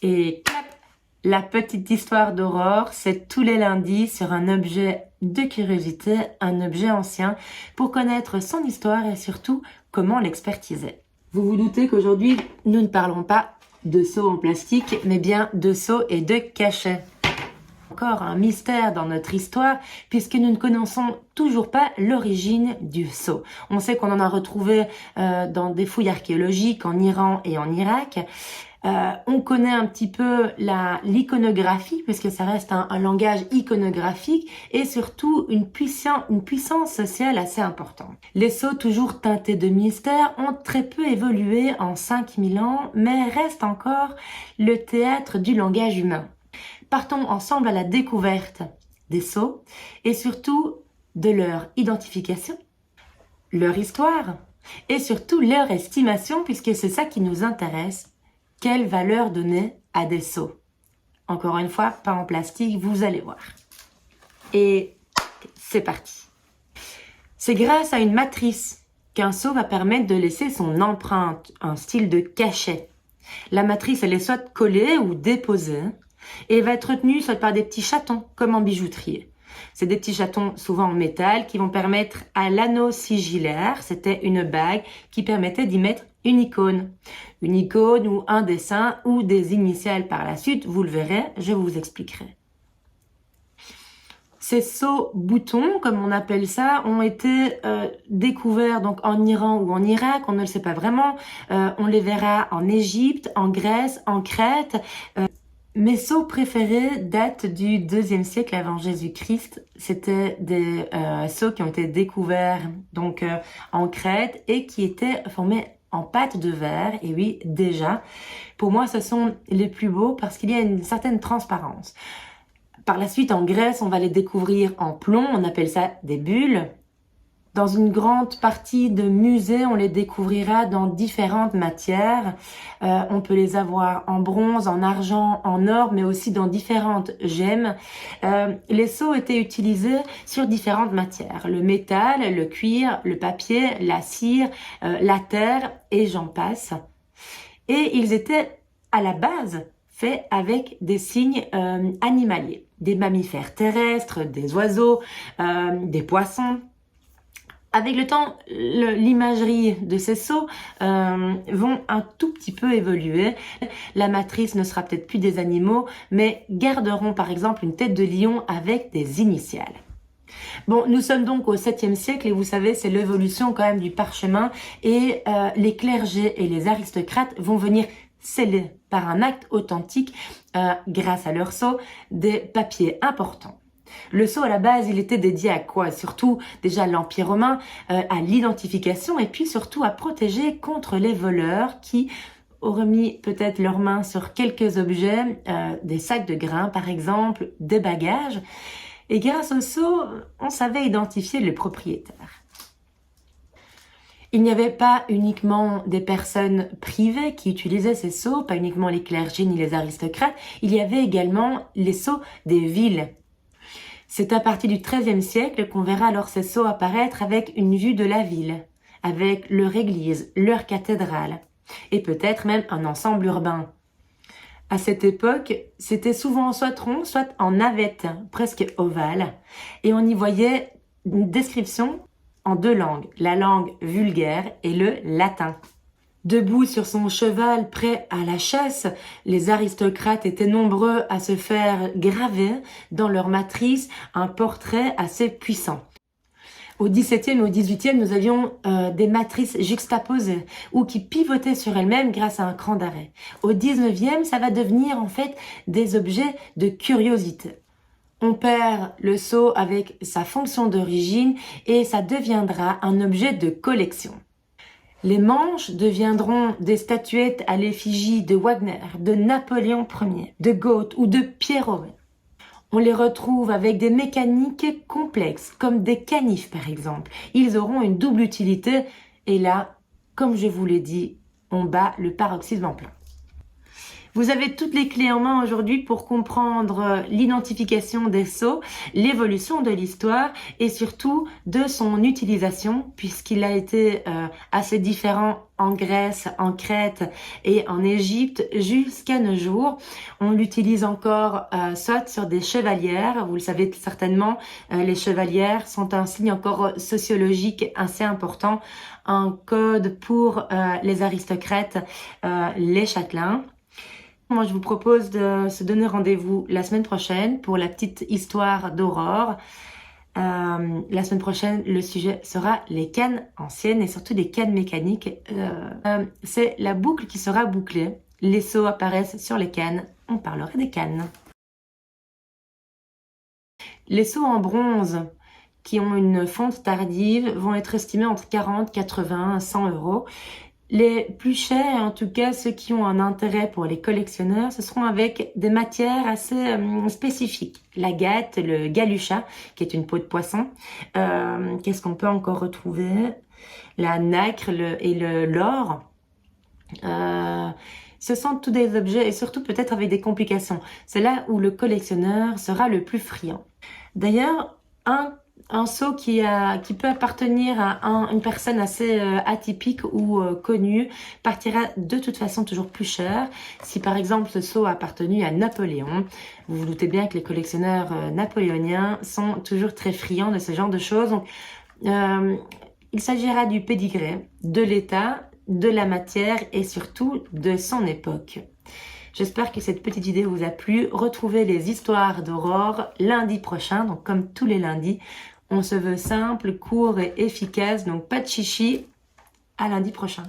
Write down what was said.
Et clap, la petite histoire d'Aurore, c'est tous les lundis sur un objet de curiosité, un objet ancien, pour connaître son histoire et surtout comment l'expertiser. Vous vous doutez qu'aujourd'hui, nous ne parlons pas de seaux en plastique, mais bien de seaux et de cachets. Encore un mystère dans notre histoire, puisque nous ne connaissons toujours pas l'origine du seau. On sait qu'on en a retrouvé dans des fouilles archéologiques en Iran et en Irak. On connaît un petit peu l'iconographie, puisque ça reste un langage iconographique, et surtout une puissance sociale assez importante. Les sceaux, toujours teintés de mystère, ont très peu évolué en 5000 ans, mais restent encore le théâtre du langage humain. Partons ensemble à la découverte des sceaux, et surtout de leur identification, leur histoire, et surtout leur estimation, puisque c'est ça qui nous intéresse. Quelle valeur donner à des seaux? Encore une fois, pas en plastique, vous allez voir. Et c'est parti. C'est grâce à une matrice qu'un seau va permettre de laisser son empreinte, un style de cachet. La matrice, elle est soit collée ou déposée et va être retenue soit par des petits chatons, comme en bijouterie. C'est des petits chatons souvent en métal qui vont permettre à l'anneau sigillaire, c'était une bague qui permettait d'y mettre une icône ou un dessin ou des initiales par la suite, vous le verrez, je vous expliquerai. Ces sceaux boutons, comme on appelle ça, ont été découverts donc en Iran ou en Irak, on ne le sait pas vraiment. On les verra en Égypte, en Grèce, en Crète. Mes sceaux préférés datent du 2e siècle avant Jésus-Christ. C'était des sceaux qui ont été découverts donc en Crète et qui étaient formés en pâte de verre. Et oui, déjà, pour moi, ce sont les plus beaux parce qu'il y a une certaine transparence. Par la suite, en Grèce, on va les découvrir en plomb. On appelle ça des bulles. Dans une grande partie de musées, on les découvrira dans différentes matières. On peut les avoir en bronze, en argent, en or, mais aussi dans différentes gemmes. Les sceaux étaient utilisés sur différentes matières. Le métal, le cuir, le papier, la cire, la terre, et j'en passe. Et ils étaient à la base faits avec des signes animaliers. Des mammifères terrestres, des oiseaux, des poissons. Avec le temps, l'imagerie de ces sceaux vont un tout petit peu évoluer. La matrice ne sera peut-être plus des animaux, mais garderont par exemple une tête de lion avec des initiales. Bon, nous sommes donc au 7e siècle et vous savez, c'est l'évolution quand même du parchemin et les clergés et les aristocrates vont venir sceller par un acte authentique, grâce à leurs sceaux, des papiers importants. Le sceau, à la base, il était dédié à quoi? Surtout, déjà, à l'Empire romain, à l'identification et puis surtout à protéger contre les voleurs qui auraient mis peut-être leurs mains sur quelques objets, des sacs de grains par exemple, des bagages. Et grâce au sceau, on savait identifier le propriétaire. Il n'y avait pas uniquement des personnes privées qui utilisaient ces sceaux, pas uniquement les clergés ni les aristocrates, il y avait également les sceaux des villes. C'est à partir du XIIIe siècle qu'on verra alors ces sceaux apparaître avec une vue de la ville, avec leur église, leur cathédrale, et peut-être même un ensemble urbain. À cette époque, c'était souvent soit rond, soit en navette, presque ovale, et on y voyait une description en 2 langues, la langue vulgaire et le latin. Debout sur son cheval, prêt à la chasse, les aristocrates étaient nombreux à se faire graver dans leur matrice un portrait assez puissant. Au XVIIe et au XVIIIe, nous avions des matrices juxtaposées ou qui pivotaient sur elles-mêmes grâce à un cran d'arrêt. Au XIXe, ça va devenir en fait des objets de curiosité. On perd le sceau avec sa fonction d'origine et ça deviendra un objet de collection. Les manches deviendront des statuettes à l'effigie de Wagner, de Napoléon Ier, de Goethe ou de Pierrot. On les retrouve avec des mécaniques complexes, comme des canifs par exemple. Ils auront une double utilité et là, comme je vous l'ai dit, on bat le paroxysme en plein. Vous avez toutes les clés en main aujourd'hui pour comprendre l'identification des sceaux, l'évolution de l'histoire et surtout de son utilisation, puisqu'il a été assez différent en Grèce, en Crète et en Égypte jusqu'à nos jours. On l'utilise encore soit sur des chevalières. Vous le savez certainement, les chevalières sont un signe encore sociologique assez important, un code pour les aristocrates, les châtelains. Moi, je vous propose de se donner rendez-vous la semaine prochaine pour la petite histoire d'Aurore. La semaine prochaine, le sujet sera les cannes anciennes et surtout les cannes mécaniques. C'est la boucle qui sera bouclée. Les sceaux apparaissent sur les cannes. On parlera des cannes. Les sceaux en bronze qui ont une fonte tardive vont être estimés entre 40, 80, 100 euros. Les plus chers, en tout cas ceux qui ont un intérêt pour les collectionneurs, ce seront avec des matières assez spécifiques. L'agate, le galucha, qui est une peau de poisson. Qu'est-ce qu'on peut encore retrouver? La nacre et l'or. Ce sont tous des objets et surtout peut-être avec des complications. C'est là où le collectionneur sera le plus friand. D'ailleurs, un sceau qui peut appartenir à une personne assez atypique ou connue partira de toute façon toujours plus cher. Si par exemple ce sceau a appartenu à Napoléon, vous vous doutez bien que les collectionneurs napoléoniens sont toujours très friands de ce genre de choses. Donc, il s'agira du pédigré, de l'état, de la matière et surtout de son époque. J'espère que cette petite idée vous a plu. Retrouvez les histoires d'Aurore lundi prochain, donc comme tous les lundis. On se veut simple, court et efficace, donc pas de chichi. À lundi prochain.